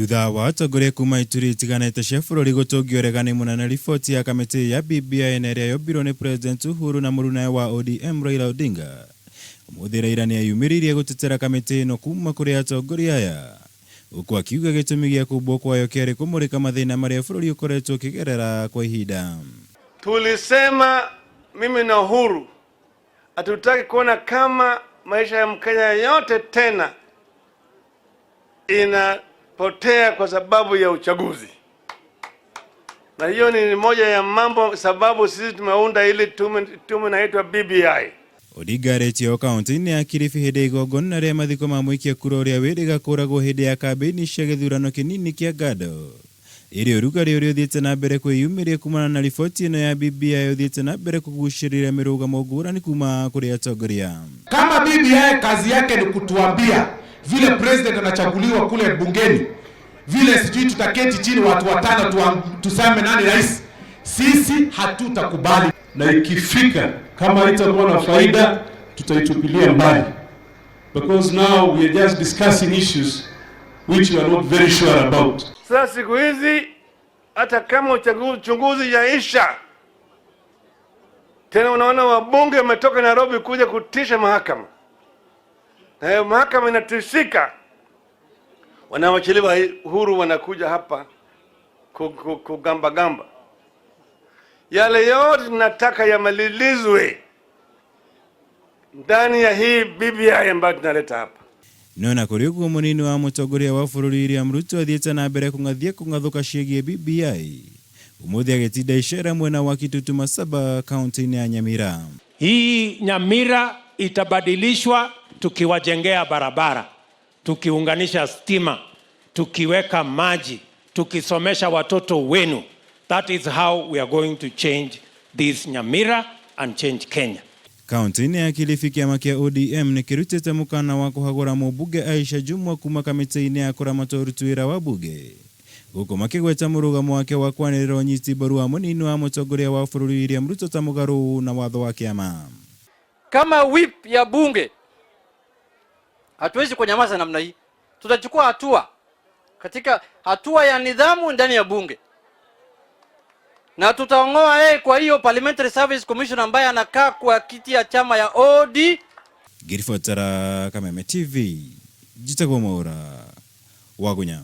Thutha wa atongoria kuma ituri itiganite cia bururi gutungio uregani munene riboti ya kamiti ya BBI na iria yombirwo ni President Uhuru na mũrũnawe wa ODM Raila Odinga. Umuthi Raila ni ayumiririe gutetera kamiti ino kuma kuri atongoria aya, uko akiuga gitumi gia kumbwo kwayo kiari kumurika mathina maria bururi ukoretwo ukigerera kwa ihinda. Tulisema mimi na Uhuru hatutaki kuona kama maisha ya Mkenya yote tena inapotea kwa sababu ya uchaguzi. Na hiyo ni moja ya mambo sababu sisi tumeunda ile tume inaitwa BBI. Odinga retio kaunti-inĩ ya Kilifi hĩndĩ igongona rĩa mathiko ma mũikia kura ũrĩa wĩrĩga kũragwo hĩndĩ ya kambĩini cia gĩthurano kĩnini kĩa Gado. Ĩrĩ ũrugarĩ ũrĩa ũthiĩte na mbere kwĩyumĩria kumana na riboti ĩno ya BBI ũthiĩte na mbere kũgucĩrĩria mĩrũgamo ngũrani kuma kũrĩ atongoria. Kama BBI kazi yake ni kutuambia vile president anachaguliwa kule bungeni, vile sijui tutaketi chini watu watano tuseme nani rais, sisi hatutakubali. Na ikifika kama itakuwa na faida tutaitupilia mbali, because now we are just discussing issues which we are not very sure about. Sasa siku hizi hata kama uchunguzi yaisha, tena unaona wabunge wametoka Nairobi kuja kutisha mahakama, na hiyo mahakama inatishika, wanawachiliwa Uhuru wanakuja hapa kugamba. Yale yote tunataka yamalilizwe ndani ya hii BBI ambayo tunaleta hapa. Nona kuri uguo munini wa mutongoria wa bururi William Ruto athiĩte na mbere kũngathuka ciĩgiĩ BBI. Umuthi agĩtinda icera mwena wa Kitutu Masaba kaunti-inĩ ya Nyamira. Hii Nyamira itabadilishwa tukiwajengea barabara, tukiunganisha stima, tukiweka maji, tukisomesha watoto wenu. That is how we are going to change this Nyamira and change Kenya. Kaunti-inĩ ya Kilifi kĩama kĩa ODM nĩ kĩrutĩte mũkana wa kũhagũra mũmbunge Aisha Jumwa kuma kamĩtĩ-inĩ ya kũramata ũruti wĩra wa bunge, gũkũ makĩgweta mũrũgamo wake wa kwanĩrĩra ũnyiti mbaru wa mũnini wa mũtongoria wa bũrũri William Ruto ta mũgarũ na watho wa kĩama. Kama whip ya bunge hatuwezi kunyamaza namna hii. Tutachukua hatua katika hatua ya nidhamu ndani ya bunge, na tutaongoa yeye kwa hiyo Parliamentary Service Commission ambaye anakaa kwa kiti ya chama ya OD. Girifotara Kameme TV, Jitagwo Mwaura, Wagunya.